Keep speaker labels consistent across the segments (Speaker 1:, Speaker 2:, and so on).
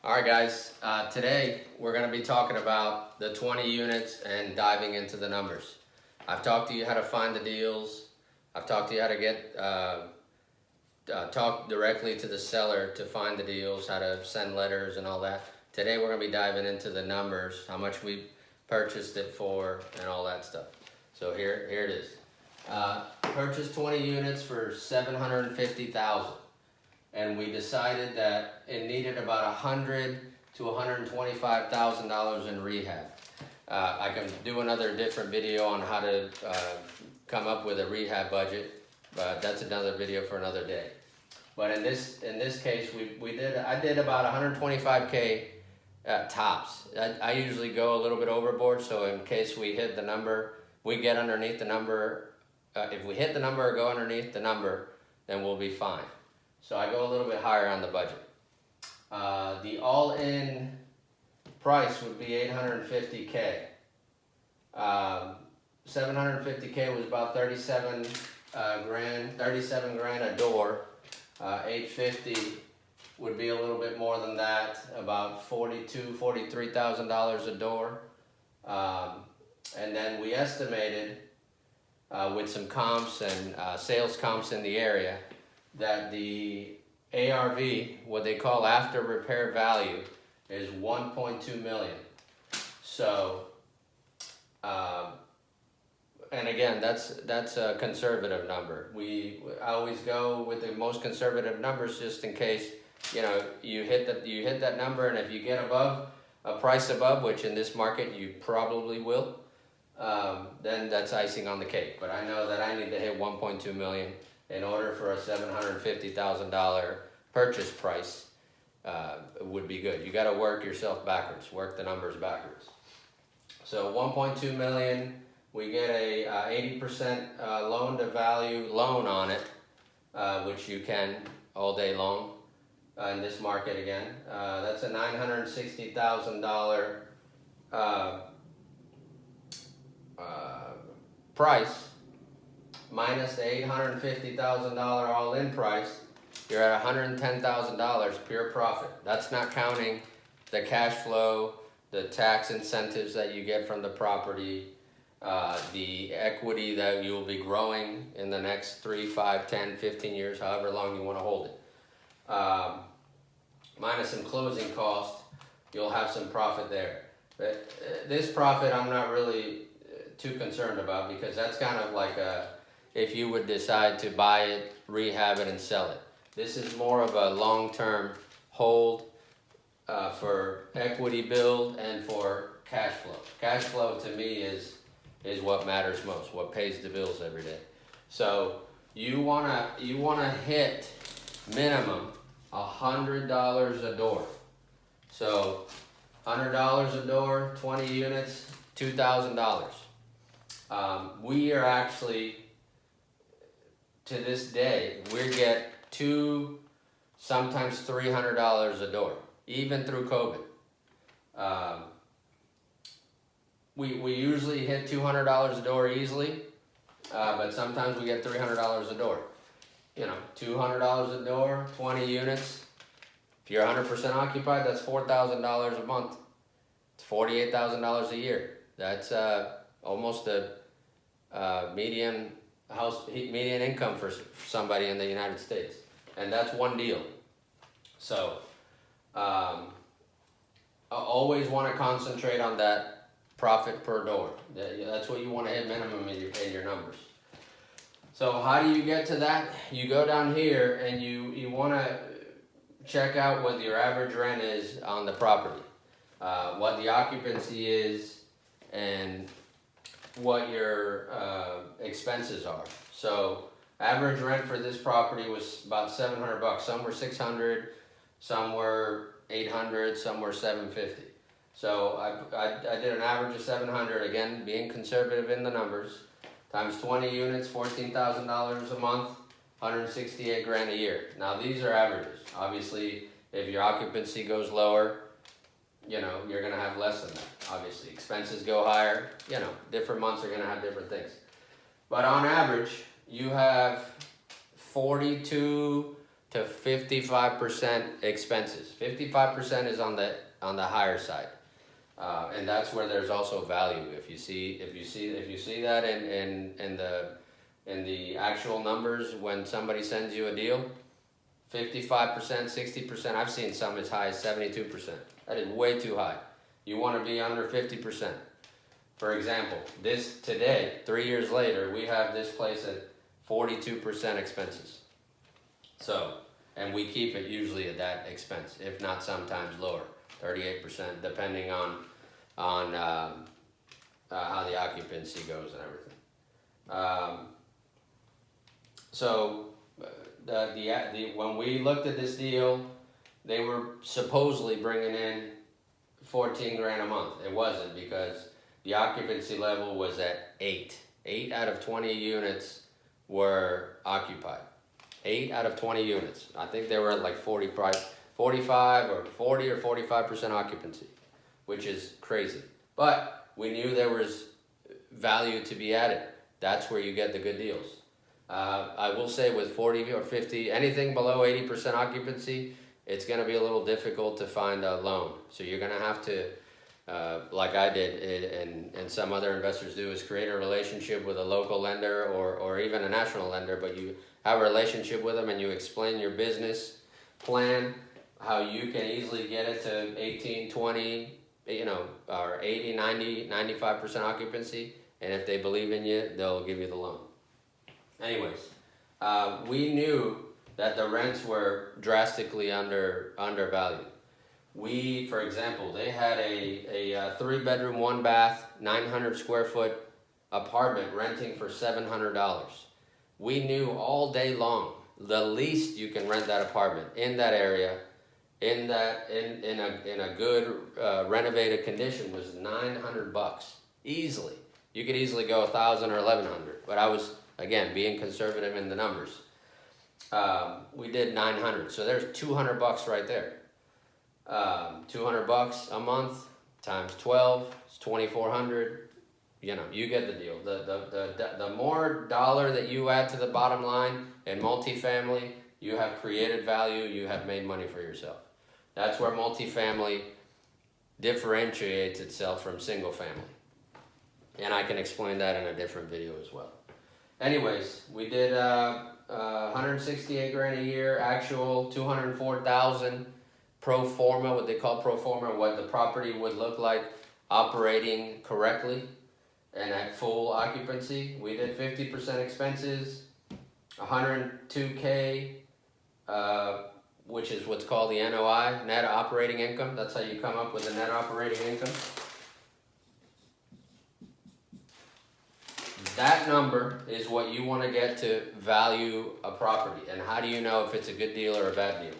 Speaker 1: All right, guys, today we're going to be talking about the 20 units and diving into the numbers. I've talked to you how to find the deals. I've talked to you how to get talk directly to the seller to find the deals, how to send letters and all that. Today we're going to be diving into the numbers, how much we purchased it for and all that stuff. So here it is. Purchased 20 units for $750,000. And we decided that it needed about $100,000 to $125,000 in rehab. I can do another different video on how to come up with a rehab budget, but that's another video for another day. But in this case, I did about 125K tops. I usually go a little bit overboard, so in case we hit the number, we get underneath the number. If we hit the number or go underneath the number, then we'll be fine. So I go a little bit higher on the budget. The all-in price would be $850K. 750K was about 37 grand a door. 850 would be a little bit more than that, about $43,000 a door. And then we estimated with some comps and sales comps in the area that the ARV, what they call after repair value, is $1.2 million. So, and again, that's a conservative number. I always go with the most conservative numbers just in case, you hit that number, and if you get above a price above, which in this market you probably will, then that's icing on the cake. But I know that I need to hit 1.2 million in order for a $750,000 purchase price would be good. You got to work yourself backwards, work the numbers backwards. So 1.2 million, we get a 80% loan to value loan on it, which you can all day long in this market again. That's a $960,000 price. Minus the $850,000 all-in price, you're at $110,000 pure profit. That's not counting the cash flow, the tax incentives that you get from the property, the equity that you'll be growing in the next 3, 5, 10, 15 years, however long you want to hold it. Minus some closing costs, you'll have some profit there. But this profit I'm not really too concerned about, because that's kind of like if you would decide to buy it, rehab it, and sell it. This is more of a long-term hold for equity build and for cash flow. Cash flow to me is what matters most, what pays the bills every day. So you wanna hit minimum $100 a door. So $100 a door, 20 units, $2,000. We are actually, to this day, we get sometimes $300 a door, even through COVID. We usually hit $200 a door easily, but sometimes we get $300 a door. $200 a door, 20 units. If you're 100% occupied, that's $4,000 a month. It's $48,000 a year. That's almost a median income for somebody in the United States, and that's one deal. So I always want to concentrate on that profit per door. That's what you want to hit minimum in your numbers. So how do you get to that? You go down here and you want to check out what your average rent is on the property, what the occupancy is, and what your expenses are. So average rent for this property was about $700. Some were $600, some were $800, some were $750. So I did an average of $700, again being conservative in the numbers, times 20 units, $14,000 a month, 168 grand a year. Now these are averages. Obviously, if your occupancy goes lower, you're going to have less than that. Obviously, expenses go higher. Different months are going to have different things. But on average, you have 42 to 55% expenses. 55% is on the higher side, and that's where there's also value. If you see that in the actual numbers when somebody sends you a deal, 55%, 60%. I've seen some as high as 72%. That is way too high. You want to be under 50%. For example, this today, 3 years later, we have this place at 42% expenses. So, and we keep it usually at that expense, if not sometimes lower, 38%, depending on how the occupancy goes and everything. When we looked at this deal, they were supposedly bringing in 14 grand a month. It wasn't, because the occupancy level was at 8. 8 out of 20 units were occupied. 8 out of 20 units. I think they were at like 45 or 40 or 45% occupancy, which is crazy. But we knew there was value to be added. That's where you get the good deals. I will say with 40 or 50, anything below 80% occupancy, it's going to be a little difficult to find a loan. So you're going to have to, like I did and some other investors do, is create a relationship with a local lender or even a national lender, but you have a relationship with them and you explain your business plan, how you can easily get it to 18, 20, or 80, 90, 95% occupancy. And if they believe in you, they'll give you the loan. Anyways, we knew that the rents were drastically undervalued. For example, they had a 3-bedroom, 1-bath, 900 square foot apartment renting for $700. We knew all day long the least you can rent that apartment in that area, in a good renovated condition, was $900 easily. You could easily go $1,000 or $1,100, but I was, again, being conservative in the numbers. We did $900, so there's $200 right there. $200 a month times 12 is $2,400. You get the deal. The more dollar that you add to the bottom line in multifamily, you have created value. You have made money for yourself. That's where multifamily differentiates itself from single family, and I can explain that in a different video as well. Anyways, we did 168 grand a year, actual 204,000 pro forma, what they call pro forma, what the property would look like operating correctly and at full occupancy. We did 50% expenses, 102K, which is what's called the NOI, net operating income. That's how you come up with the net operating income. That number is what you want to get to value a property. And how do you know if it's a good deal or a bad deal?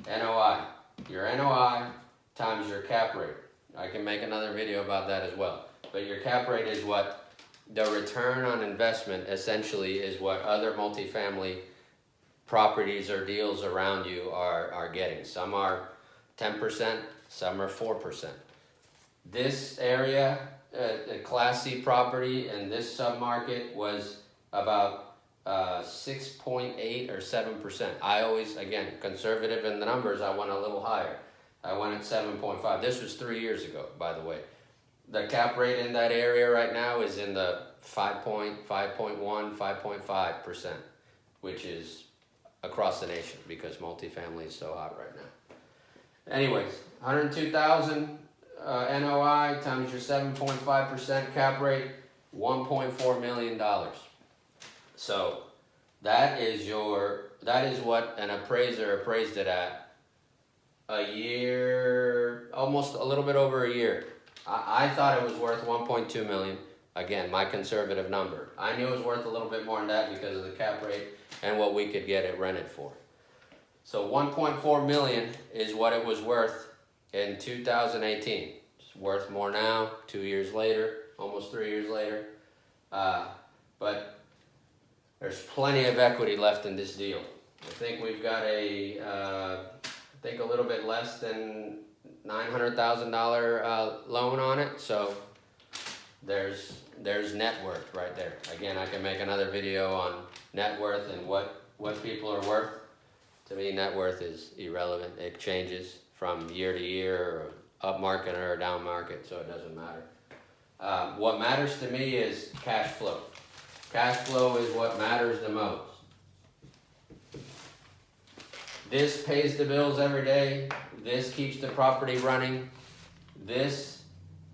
Speaker 1: NOI. Your NOI times your cap rate. I can make another video about that as well. But your cap rate is what the return on investment essentially is what other multifamily properties or deals around you are getting. Some are 10%, some are 4%. This area, a Class C property in this submarket, was about 6.8 or 7%. I always, again, conservative in the numbers, I went a little higher. I went at 7.5. This was 3 years ago, by the way. The cap rate in that area right now is in the 5.1, 5.5%, which is across the nation because multifamily is so hot right now. Anyways, 102,000 NOI times your 7.5% cap rate, $1.4 million. So that is what an appraiser appraised it at a year, almost a little bit over a year. I thought it was worth 1.2 million. Again, my conservative number. I knew it was worth a little bit more than that because of the cap rate and what we could get it rented for. So 1.4 million is what it was worth in 2018. It's worth more now, 2 years later, almost 3 years later. But there's plenty of equity left in this deal. I think we've got a little bit less than $900,000 loan on it. So there's net worth right there. Again, I can make another video on net worth and what people are worth To me, net worth is irrelevant. It changes from year to year, or up market or down market, so it doesn't matter. What matters to me is cash flow. Cash flow is what matters the most. This pays the bills every day. This keeps the property running. This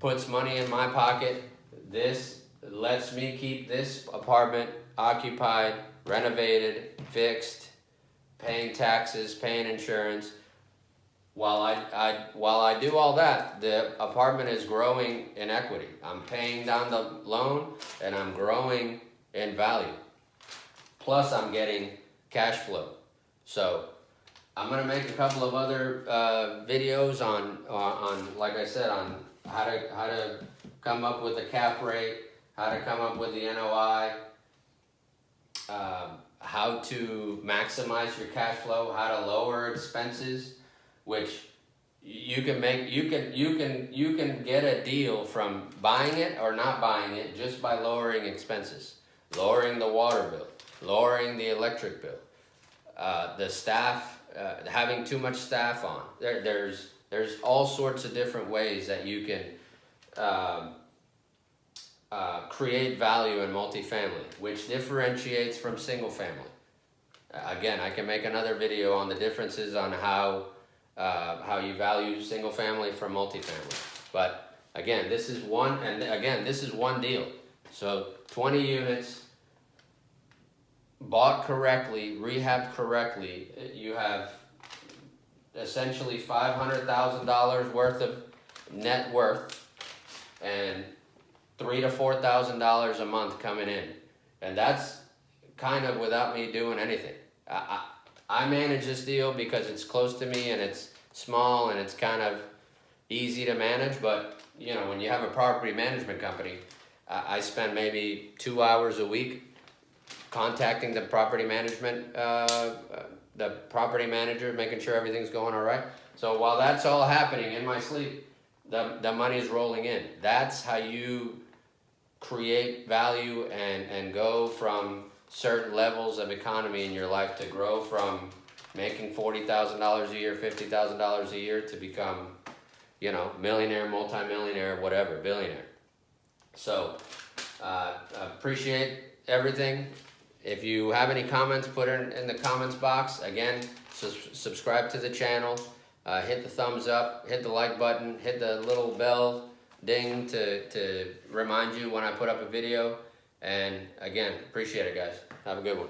Speaker 1: puts money in my pocket. This lets me keep this apartment occupied, renovated, fixed, paying taxes, paying insurance. While I do all that, the apartment is growing in equity. I'm paying down the loan and I'm growing in value. Plus I'm getting cash flow. So I'm gonna make a couple of other videos on like I said, on how to come up with a cap rate, how to come up with the NOI, how to maximize your cash flow, how to lower expenses, which you can get a deal from buying it or not buying it just by lowering expenses, lowering the water bill, lowering the electric bill, the staff, having too much staff on. There's all sorts of different ways that you can create value in multifamily, which differentiates from single family. Again, I can make another video on the differences on how you value single family from multifamily. But again, this is one deal. So 20 units, bought correctly, rehabbed correctly, you have essentially $500,000 worth of net worth and $3,000 to $4,000 a month coming in. And that's kind of without me doing anything. I manage this deal because it's close to me and it's small and it's kind of easy to manage. But you know, when you have a property management company, I spend maybe 2 hours a week contacting the property management, the property manager, making sure everything's going all right. So while that's all happening in my sleep, the money's rolling in. That's how you create value and go from certain levels of economy in your life, to grow from making $40,000 a year, $50,000 a year, to become, you know, millionaire, multimillionaire, whatever, billionaire. So appreciate everything. If you have any comments, put it in the comments box. Again, subscribe to the channel, hit the thumbs up, hit the like button, hit the little bell ding to remind you when I put up a video. And again, appreciate it, guys. Have a good one.